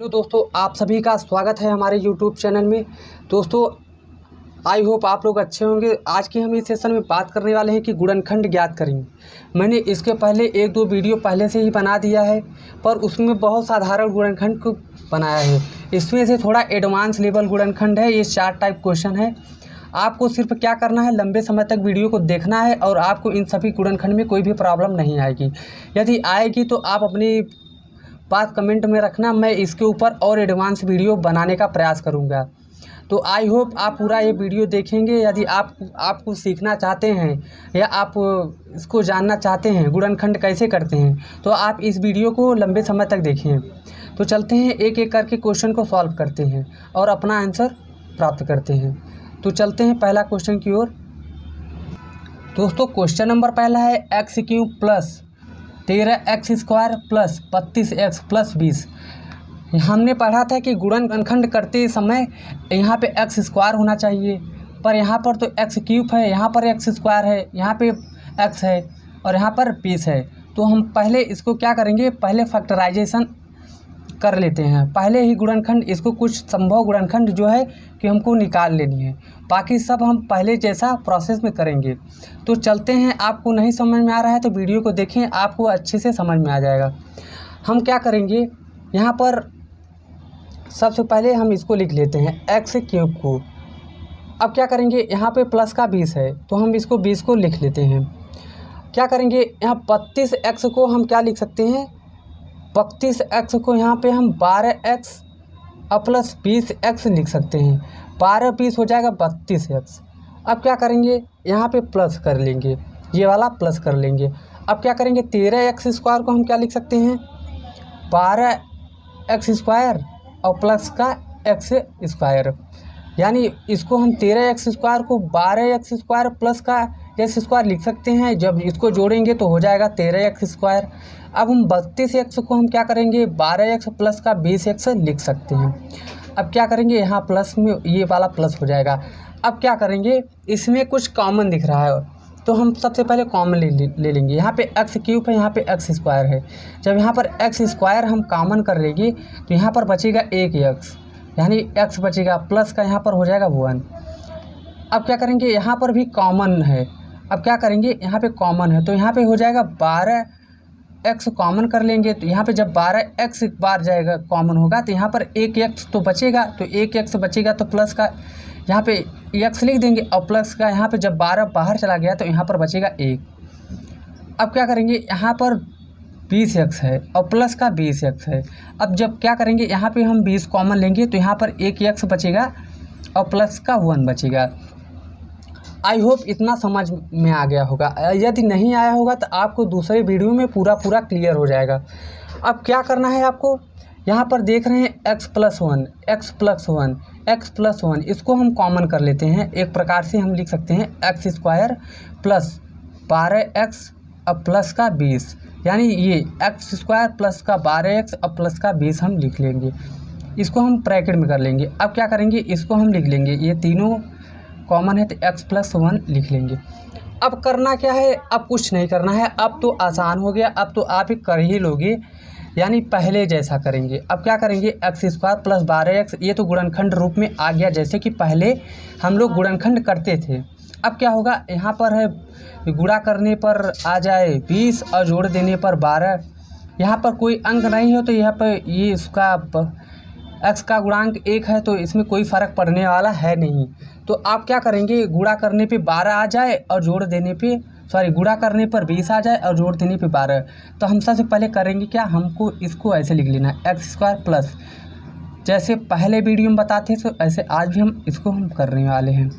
Hello दोस्तों, आप सभी का स्वागत है हमारे यूट्यूब चैनल में। दोस्तों, आई होप आप लोग अच्छे होंगे। आज की हम इस सेशन में बात करने वाले हैं कि गुणनखंड ज्ञात करेंगे। मैंने इसके पहले एक दो वीडियो पहले से ही बना दिया है, पर उसमें बहुत साधारण गुणनखंड को बनाया है। इसमें से थोड़ा एडवांस लेवल गुणनखंड है। ये 4 टाइप क्वेश्चन है। आपको सिर्फ क्या करना है, लंबे समय तक वीडियो को देखना है और आपको इन सभी गुणनखंड में कोई भी प्रॉब्लम नहीं आएगी। यदि आएगी तो आप अपनी बात कमेंट में रखना, मैं इसके ऊपर और एडवांस वीडियो बनाने का प्रयास करूंगा। तो आई होप आप पूरा ये वीडियो देखेंगे। यदि आपको सीखना चाहते हैं या आप इसको जानना चाहते हैं गुणनखंड कैसे करते हैं, तो आप इस वीडियो को लंबे समय तक देखें। तो चलते हैं, एक एक करके क्वेश्चन को सॉल्व करते हैं और अपना आंसर प्राप्त करते हैं। तो चलते हैं पहला क्वेश्चन की ओर। दोस्तों, क्वेश्चन नंबर पहला है x³ plus 13x² plus 32x plus 20। हमने पढ़ा था कि गुणनखंड करते समय यहाँ पे x² होना चाहिए, पर यहाँ पर तो x³ है, यहाँ पर x² है, यहाँ पे x है और यहाँ पर 20 है। तो हम पहले इसको क्या करेंगे, पहले फैक्टराइजेशन कर लेते हैं। पहले ही गुणनखंड, इसको कुछ संभव गुणनखंड जो है कि हमको निकाल लेनी है, बाकी सब हम पहले जैसा प्रोसेस में करेंगे। तो चलते हैं। आपको नहीं समझ में आ रहा है तो वीडियो को देखें, आपको अच्छे से समझ में आ जाएगा। हम क्या करेंगे, यहाँ पर सबसे पहले हम इसको लिख लेते हैं x³ को। अब क्या करेंगे, यहाँ पे प्लस का 20 है तो हम इसको 20 को लिख लेते हैं। क्या करेंगे, यहाँ 32x को हम क्या लिख सकते हैं, 32x को यहाँ पे हम 12x और प्लस 20x लिख सकते हैं। 12 20 हो जाएगा 32x। अब क्या करेंगे, यहाँ पे प्लस कर लेंगे, ये वाला प्लस कर लेंगे। अब क्या करेंगे, 13x² को हम क्या लिख सकते हैं, 12x² और प्लस का x²। यानी इसको हम 13x² को 12x² प्लस का x² लिख सकते हैं। जब इसको जोड़ेंगे तो हो जाएगा 13x²। अब हम 32x को हम क्या करेंगे, 12x प्लस का 20x लिख सकते हैं। अब क्या करेंगे, यहाँ प्लस में ये वाला प्लस हो जाएगा। अब क्या करेंगे, इसमें कुछ कॉमन दिख रहा है तो हम सबसे पहले कॉमन ले लेंगे। यहाँ पे x³ है, यहाँ पे x² है। जब यहाँ पर x² हम कॉमन कर लेंगे तो यहाँ पर बचेगा 1x, यानी x बचेगा, प्लस का यहाँ पर हो जाएगा 1। अब क्या करेंगे, यहाँ पर भी कॉमन है। अब क्या करेंगे, यहाँ पे कॉमन है तो यहाँ पे हो जाएगा 12x कॉमन कर लेंगे। तो यहाँ पे जब 12x एक बार जाएगा कॉमन होगा तो यहाँ पर 1x तो बचेगा, तो 1x बचेगा तो प्लस का यहाँ पे x लिख देंगे और प्लस का यहाँ पे जब 12 बाहर चला गया तो यहाँ पर बचेगा 1। अब क्या करेंगे, यहाँ पर 20x है और प्लस का 20x है। अब जब क्या करेंगे, यहाँ पे हम 20 कॉमन लेंगे तो यहाँ पर 1x बचेगा और प्लस का 1 बचेगा। आई होप इतना समझ में आ गया होगा। यदि नहीं आया होगा तो आपको दूसरे वीडियो में पूरा क्लियर हो जाएगा। अब क्या करना है आपको, यहाँ पर देख रहे हैं x प्लस 1, इसको हम कॉमन कर लेते हैं। एक प्रकार से हम लिख सकते हैं x² प्लस 12x और प्लस का 20, यानी ये x² प्लस का 12x और प्लस का 20 हम लिख लेंगे। इसको हम ब्रैकेट में कर लेंगे। अब क्या करेंगे, इसको हम लिख लेंगे, ये तीनों कॉमन है तो x प्लस 1 लिख लेंगे। अब करना क्या है, अब कुछ नहीं करना है, अब तो आसान हो गया, अब तो आप ही कर ही लोगे, यानी पहले जैसा करेंगे। अब क्या करेंगे, x² प्लस 12x, ये तो गुणनखंड रूप में आ गया जैसे कि पहले हम लोग गुणनखंड करते थे। अब क्या होगा, यहाँ पर है गुणा करने पर आ जाए 20 और जोड़ देने पर 12। यहाँ पर कोई अंक नहीं हो तो यहाँ पर ये इसका x का गुणांक 1 है तो इसमें कोई फ़र्क पड़ने वाला है नहीं। तो आप क्या करेंगे, गुणा करने पे 12 आ जाए और जोड़ देने पे गुणा करने पर 20 आ जाए और जोड़ देने पे 12। तो हम सबसे पहले करेंगे क्या, हमको इसको ऐसे लिख लेना है x² प्लस, जैसे पहले वीडियो में बताते तो ऐसे आज भी हम इसको करने वाले हैं।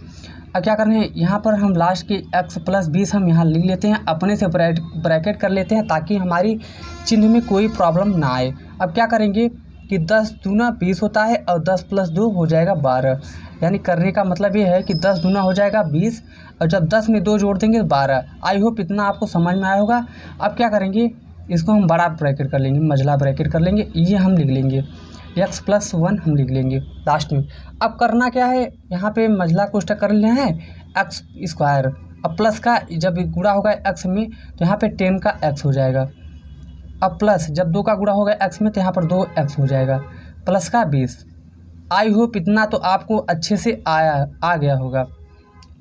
अब क्या करना है, यहाँ पर हम लास्ट की x प्लस 20 हम यहाँ लिख लेते हैं, अपने से ब्रैकेट कर लेते हैं ताकि हमारी चिन्ह में कोई प्रॉब्लम ना आए। अब क्या करेंगे कि 10 दूना 20 होता है और 10 प्लस 2 हो जाएगा 12, यानी करने का मतलब ये है कि 10 दूना हो जाएगा 20 और जब 10 में 2 जोड़ देंगे 12। आई होप इतना आपको समझ में आया होगा। अब क्या करेंगे, इसको हम बड़ा ब्रैकेट कर लेंगे, मझला ब्रैकेट कर लेंगे, ये हम लिख लेंगे, x प्लस 1 हम लिख लेंगे लास्ट में। अब करना क्या है, यहाँ पे मझला कोष्ठक कर लेना है x², अब प्लस का जब गुणा होगा x में तो यहाँ पे 10 का x हो जाएगा। अब प्लस जब 2 का गुणा होगा x में तो यहाँ पर 2x हो जाएगा। प्लस का 20। आई होप इतना तो आपको अच्छे से आ गया होगा।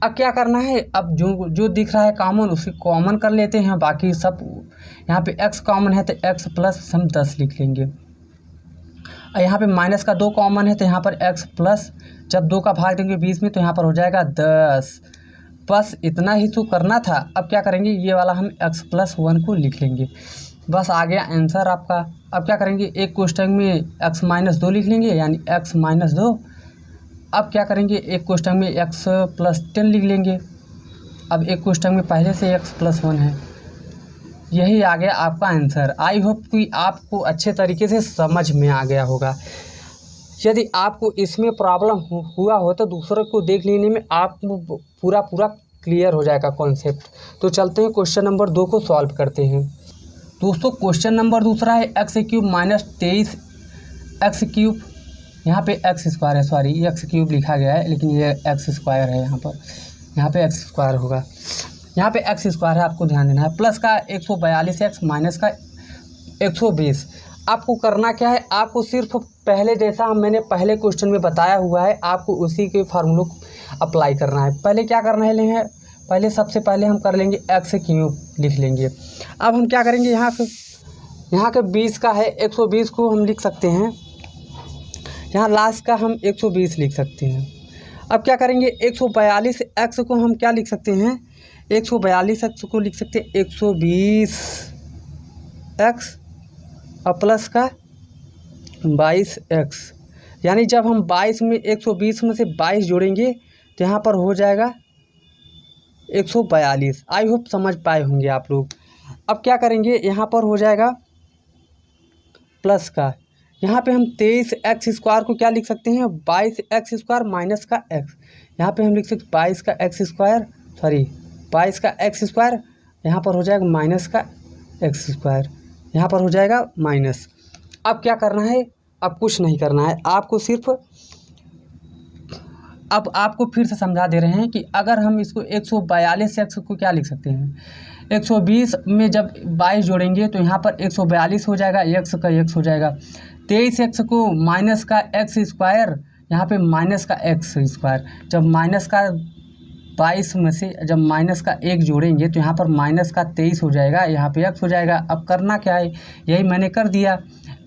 अब क्या करना है, अब जो जो दिख रहा है कॉमन उसे कॉमन कर लेते हैं। बाकी सब यहाँ पे x कॉमन है तो x प्लस हम 10 लिख लेंगे। और यहाँ पे माइनस का 2 कॉमन है तो यहाँ पर x प्लस, जब 2 का भाग देंगे 20 में तो यहाँ पर हो जाएगा 10। बस इतना ही तो करना था। अब क्या करेंगे, ये वाला हम x प्लस 1 को लिख लेंगे। बस आ गया आंसर आपका। अब क्या करेंगे, एक क्वेश्चन में x माइनस 2 लिख लेंगे, यानी x माइनस 2। अब क्या करेंगे, एक क्वेश्चन में x प्लस 10 लिख लेंगे। अब एक क्वेश्चन में पहले से x प्लस 1 है। यही आ गया आपका आंसर। आई होप कि आपको अच्छे तरीके से समझ में आ गया होगा। यदि आपको इसमें प्रॉब्लम हुआ हो तो दूसरों को देख लेने में आपको पूरा क्लियर हो जाएगा कॉन्सेप्ट। तो चलते हैं क्वेश्चन नंबर 2 को सॉल्व करते हैं। दोस्तों क्वेश्चन नंबर दूसरा है x³ माइनस 23 x³। यहाँ पे x² है, सॉरी ये x³ लिखा गया है लेकिन ये x² है। यहाँ पे x² होगा, यहाँ पे x² है, आपको ध्यान देना है। प्लस का 142x माइनस का 120। आपको करना क्या है, आपको सिर्फ पहले जैसा मैंने पहले क्वेश्चन में बताया हुआ है, आपको उसी के फार्मूले को अप्लाई करना है। पहले क्या करना है, पहले सबसे पहले हम कर लेंगे x³ लिख लेंगे। अब हम क्या करेंगे, यहाँ के 20 का है 120 को हम लिख सकते हैं, यहाँ लास्ट का हम 120 लिख सकते हैं। अब क्या करेंगे, 142x को हम क्या लिख सकते हैं, 142x को लिख सकते हैं 120x और प्लस का 22x। यानी जब हम 22 में 120 में से 22 जोड़ेंगे तो यहाँ पर हो जाएगा 142। आई होप समझ पाए होंगे आप लोग। अब क्या करेंगे, यहाँ पर हो जाएगा प्लस का, यहाँ पे हम 23x² को क्या लिख सकते हैं, 22x² माइनस का x। यहाँ पे हम लिख सकते 22 का x², सॉरी 22 का x², यहाँ पर हो जाएगा माइनस का x², यहाँ पर हो जाएगा माइनस। अब क्या करना है, अब कुछ नहीं करना है, आपको सिर्फ अब आपको फिर से समझा दे रहे हैं कि अगर हम इसको 142x को क्या लिख सकते हैं, 120 में जब 22 जोड़ेंगे तो यहाँ पर 142 हो जाएगा, x का x हो जाएगा। 23x को माइनस का x², यहाँ पे माइनस का x²। जब माइनस का 22 में से जब माइनस का 1 जोड़ेंगे तो यहाँ पर माइनस का 23 हो जाएगा, यहाँ पे x हो जाएगा। अब करना क्या है, यही मैंने कर दिया,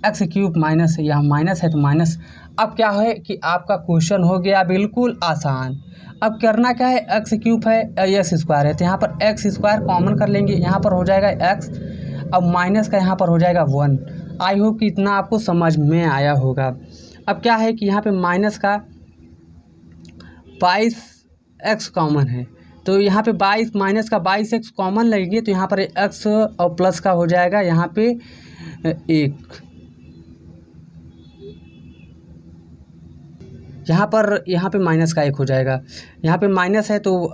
x³ माइनस, यहाँ माइनस है तो माइनस। अब क्या है कि आपका क्वेश्चन हो गया बिल्कुल आसान। अब करना क्या है, x³ है x² है तो यहाँ पर x² कॉमन कर लेंगे, यहाँ पर हो जाएगा x। अब माइनस का यहाँ पर हो जाएगा 1। आई होप कि इतना आपको समझ में आया होगा। अब क्या है कि यहाँ पे माइनस का 22x कॉमन है तो यहाँ पे 22 माइनस का 22x कॉमन लगेंगे तो यहाँ पर x और प्लस का हो जाएगा यहाँ पे 1। यहाँ पे माइनस का 1 हो जाएगा, यहाँ पे माइनस है तो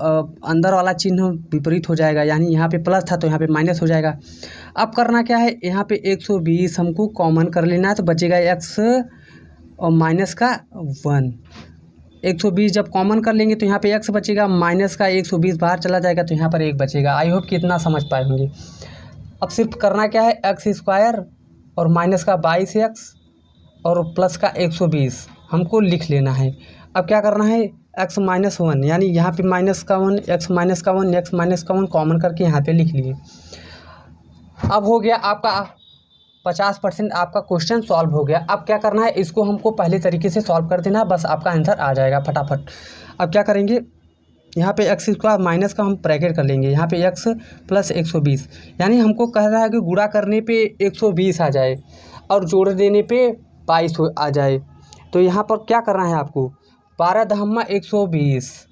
अंदर वाला चिन्ह विपरीत हो जाएगा, यानी यहाँ पे प्लस था तो यहाँ पे माइनस हो जाएगा। अब करना क्या है, यहाँ पे 120 हमको कॉमन कर लेना है तो बचेगा x और माइनस का 1। 120 जब कॉमन कर लेंगे तो यहाँ पे x बचेगा, माइनस का 120 बाहर चला जाएगा तो यहाँ पर 1 बचेगा। आई होप कि इतना समझ पाए होंगे। अब सिर्फ करना क्या है, x² और माइनस का 22x और प्लस का 120 हमको लिख लेना है। अब क्या करना है, x माइनस 1, यानी यहाँ पे माइनस का 1, x माइनस का 1, x माइनस का 1 कॉमन करके यहाँ पे लिख लिए। अब हो गया आपका 50% आपका क्वेश्चन सॉल्व हो गया। अब क्या करना है, इसको हमको पहले तरीके से सॉल्व कर देना, बस आपका आंसर आ जाएगा फटाफट। अब क्या करेंगे, यहाँ पे x² माइनस का हम ब्रैकेट कर लेंगे, यहाँ पे x प्लस 120, यानी हमको कह रहा है कि गुणा करने पे 120 आ जाए और जोड़ देने पे 22 आ जाए। तो यहाँ पर क्या करना है आपको, 12 दहम्मा 120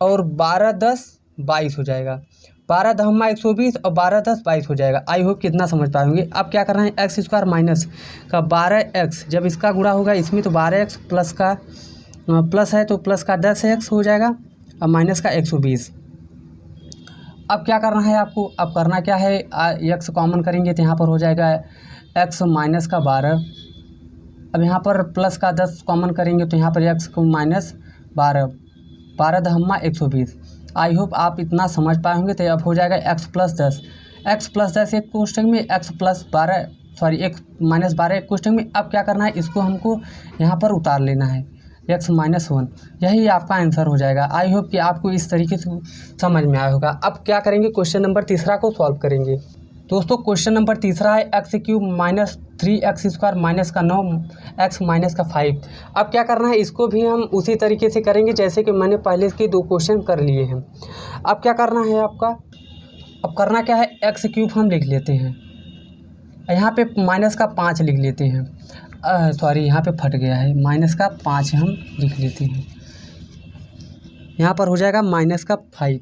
और 12 10 22 हो जाएगा, 12 दहम्मा 120 और 12 10 22 हो जाएगा। आई होप कितना समझ पाएंगे। अब क्या करना है, x² माइनस का 12x, जब इसका गुणा होगा इसमें तो 12x प्लस का प्लस है तो प्लस का 10x हो जाएगा और माइनस का 120। अब क्या करना है आपको, अब करना क्या है, x कॉमन करेंगे तो यहाँ पर हो जाएगा x माइनस का 12। अब यहाँ पर प्लस का 10 कॉमन करेंगे तो यहाँ पर x को माइनस 12, 12 दहम्मा 120। आई होप आप इतना समझ पाए होंगे। तो अब हो जाएगा x प्लस 10, x प्लस 10 एक क्वेश्चन में x प्लस 12 -12 एक क्वेश्चन में। अब क्या करना है, इसको हमको यहाँ पर उतार लेना है x-1, यही आपका आंसर हो जाएगा। आई होप कि आपको इस तरीके से समझ में आया होगा। अब क्या करेंगे, क्वेश्चन नंबर तीसरा को सॉल्व करेंगे। दोस्तों क्वेश्चन नंबर तीसरा है x³ - 3x² - 9x - 5। अब क्या करना है, इसको भी हम उसी तरीके से करेंगे जैसे कि मैंने पहले के 2 क्वेश्चन कर लिए हैं। अब क्या करना है आपका, अब करना क्या है, x³ हम लिख लेते हैं, यहाँ पे -5 लिख लेते हैं। यहाँ पे फट गया है, -5 हम लिख लेते हैं, यहाँ पर हो जाएगा -5।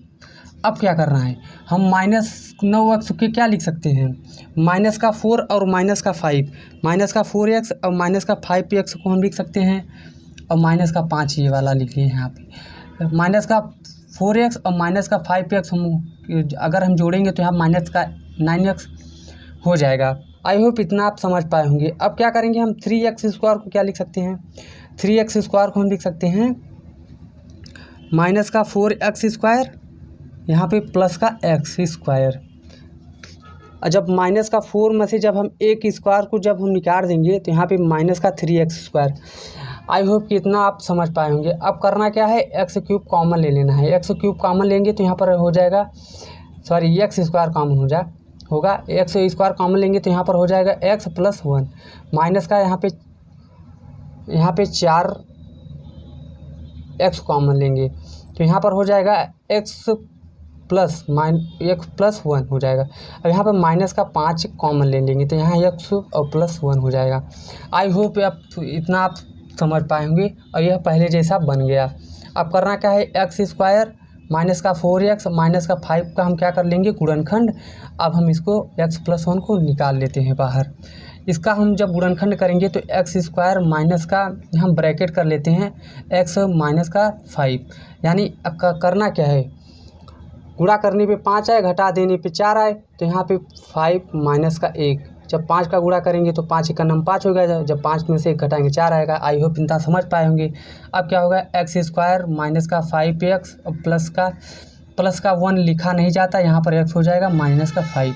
अब क्या करना है, हम -9x के क्या लिख सकते हैं, -4 और -5, -4x और -5x को हम लिख सकते हैं, और -5 ये वाला लिख लिए यहाँ पे। -4x और -5x हम अगर हम जोड़ेंगे तो यहाँ -9x हो जाएगा। आई होप इतना आप समझ पाए होंगे। अब क्या करेंगे, हम 3x² को क्या लिख सकते हैं, 3x² को हम लिख सकते हैं -4x², यहाँ पे प्लस का x²। और जब -4 में से जब हम एक स्क्वायर को जब हम निकाल देंगे तो यहाँ पे -3x²। आई होप कि इतना आप समझ पाए होंगे। अब करना क्या है, x³ कॉमन ले लेना है। x³ कॉमन लेंगे तो यहाँ पर हो जाएगा, x² कॉमन होगा, x² कॉमन लेंगे तो यहाँ पर हो जाएगा x+1, माइनस का यहाँ पे 4x कॉमन लेंगे तो यहाँ पर हो जाएगा x+1 हो जाएगा। अब यहाँ पर -5 कॉमन ले लेंगे तो यहाँ x और +1 हो जाएगा। आई होप आप इतना आप समझ पाए होंगे और यह पहले जैसा बन गया। अब करना क्या है, x² -4x -5 का हम क्या कर लेंगे, गुणनखंड। अब हम इसको x+1 को निकाल लेते हैं बाहर। इसका हम जब गुणनखंड करेंगे तो x² माइनस का हम ब्रैकेट कर लेते हैं x - 5, यानी करना क्या है, गुणा करने पे 5 आए, घटा देने पे 4 आए, तो यहाँ पे 5 - 1, जब 5 का गुणा करेंगे तो 5 का नाम 5 हो गया, जब 5 में से 1 घटाएंगे 4 आएगा। आई होप इतना समझ पाए होंगे। अब क्या होगा, x² -5x प्लस का 1 लिखा नहीं जाता, यहाँ पर x हो जाएगा -5।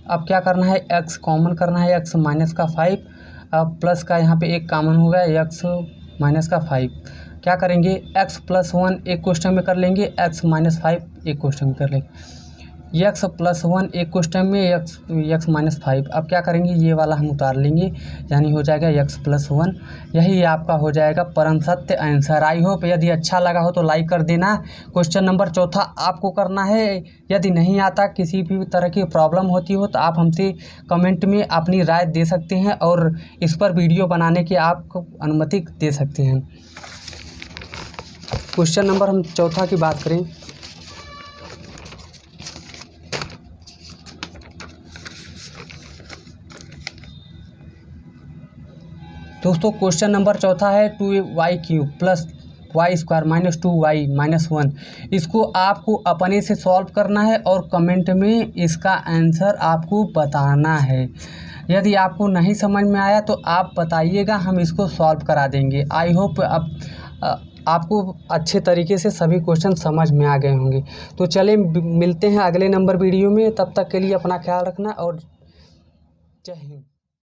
अब क्या करना है, x कॉमन करना है, x - 5, अब प्लस का यहाँ पे 1 कॉमन हो गया, x - 5। क्या करेंगे, x+1 एक क्वेश्चन में कर लेंगे, x - 5 एक क्वेश्चन में कर लेंगे, x+1 एक क्वेश्चन में, x - 5। अब क्या करेंगे, ये वाला हम उतार लेंगे, यानी हो जाएगा x+1। यही आपका हो जाएगा परम सत्य आंसर। आई होप यदि अच्छा लगा हो तो लाइक कर देना। क्वेश्चन नंबर चौथा आपको करना है। यदि नहीं आता, किसी भी तरह की प्रॉब्लम होती हो तो आप हमसे कमेंट में अपनी राय दे सकते हैं और इस पर वीडियो बनाने की आपको अनुमति दे सकते हैं। क्वेश्चन नंबर हम चौथा की बात करें, दोस्तों क्वेश्चन नंबर चौथा है 2y³ + y² - 2y - 1। इसको आपको अपने से सॉल्व करना है और कमेंट में इसका आंसर आपको बताना है। यदि आपको नहीं समझ में आया तो आप बताइएगा, हम इसको सॉल्व करा देंगे। आई होप आपको अच्छे तरीके से सभी क्वेश्चन समझ में आ गए होंगे। तो चलिए मिलते हैं अगले नंबर वीडियो में, तब तक के लिए अपना ख्याल रखना और जय हिंद।